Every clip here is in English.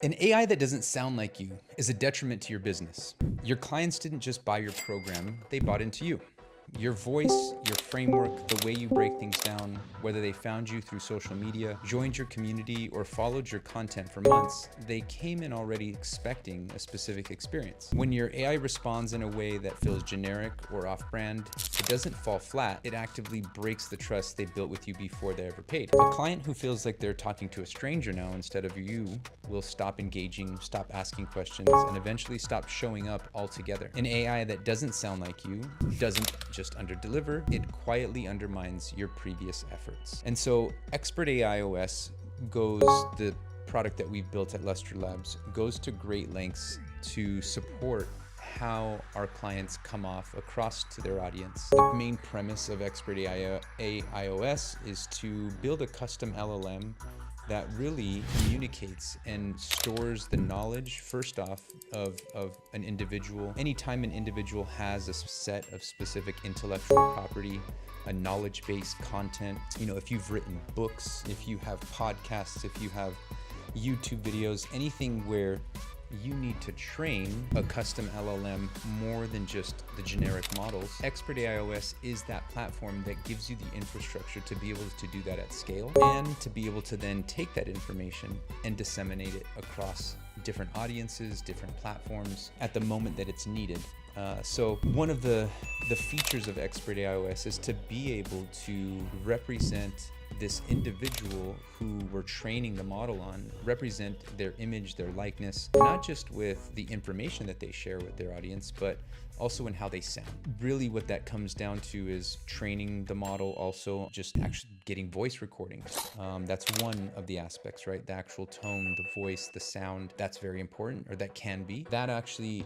An AI that doesn't sound like you is a detriment to your business. Your clients didn't just buy your program, they bought into you. Your voice, your framework, the way you break things down, whether they found you through social media, joined your community, or followed your content for months, they came in already expecting a specific experience. When your AI responds in a way that feels generic or off-brand, it doesn't fall flat, it actively breaks the trust they built with you before they ever paid. A client who feels like they're talking to a stranger now instead of you will stop engaging, stop asking questions, and eventually stop showing up altogether. An AI that doesn't sound like you doesn't just underdeliver, it quietly undermines your previous efforts. And so Expert AIOS the product that we've built at Luster Labs, goes to great lengths to support how our clients come off across to their audience. The main premise of Expert AIOS is to build a custom LLM that really communicates and stores the knowledge, first off, of an individual. Anytime an individual has a set of specific intellectual property, a knowledge-based content, if you've written books, if you have podcasts, if you have YouTube videos, anything where you need to train a custom LLM more than just the generic models. Expert AIOS is that platform that gives you the infrastructure to be able to do that at scale and to be able to then take that information and disseminate it across different audiences, different platforms at the moment that it's needed. So one of the features of Expert AIOS is to be able to represent this individual who we're training the model on, represent their image, their likeness, not just with the information that they share with their audience, but also in how they sound. Really what that comes down to is training the model, also just actually getting voice recordings. That's one of the aspects, right? The actual tone, the voice, the sound, that's very important, or that can be. That actually,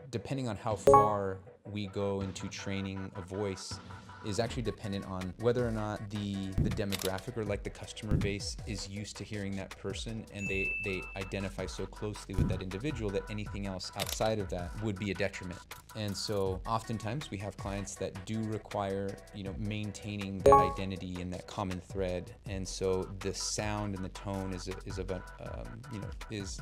depending on how far we go into training a voice, is actually dependent on whether or not the demographic or like the customer base is used to hearing that person, and they identify so closely with that individual that anything else outside of that would be a detriment. And so oftentimes we have clients that do require, maintaining that identity and that common thread. And so the sound and the tone is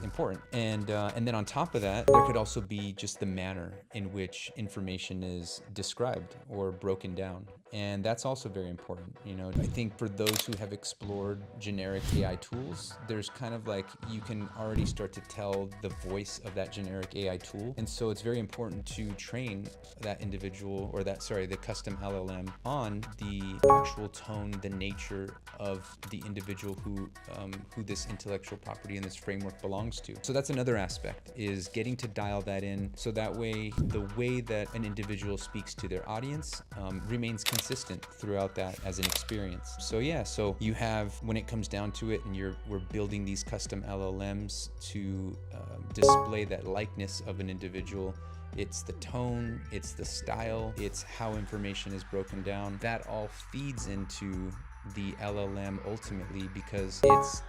important. And then on top of that, there could also be just the manner in which information is described or broken down. And that's also very important. I think for those who have explored generic AI tools, there's kind of like, you can already start to tell the voice of that generic AI tool. And so it's very important to train that individual, or the custom LLM on the actual tone, the nature of the individual who this intellectual property and this framework belongs to. So that's another aspect, is getting to dial that in, so that way the way that an individual speaks to their audience remains consistent throughout that as an experience. So yeah, so you have, when it comes down to it, and we're building these custom LLMs to display that likeness of an individual. It's the tone, it's the style, it's how information is broken down. That all feeds into the LLM ultimately, because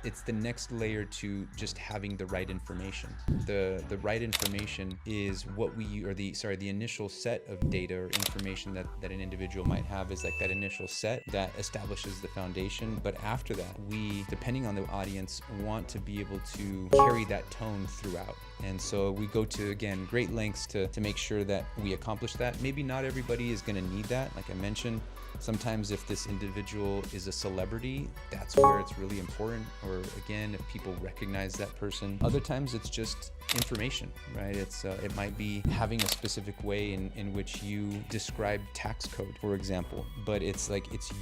it's the next layer to just having the right information. The right information is what the initial set of data or information that an individual might have, is like that initial set that establishes the foundation. But after that, we, depending on the audience, want to be able to carry that tone throughout. And so we go to, again, great lengths to make sure that we accomplish that. Maybe not everybody is going to need that. Like I mentioned, sometimes if this individual is a celebrity, that's where it's really important. Or again, if people recognize that person. Other times it's just information, right? It might be having a specific way in which you describe tax code, for example, but it's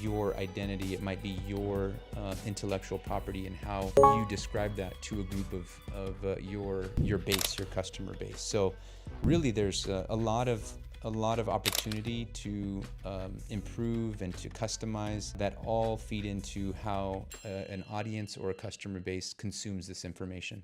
your identity. It might be your intellectual property and how you describe that to a group of your base, your customer base. So really there's a lot of opportunity to improve and to customize, that all feed into how an audience or a customer base consumes this information.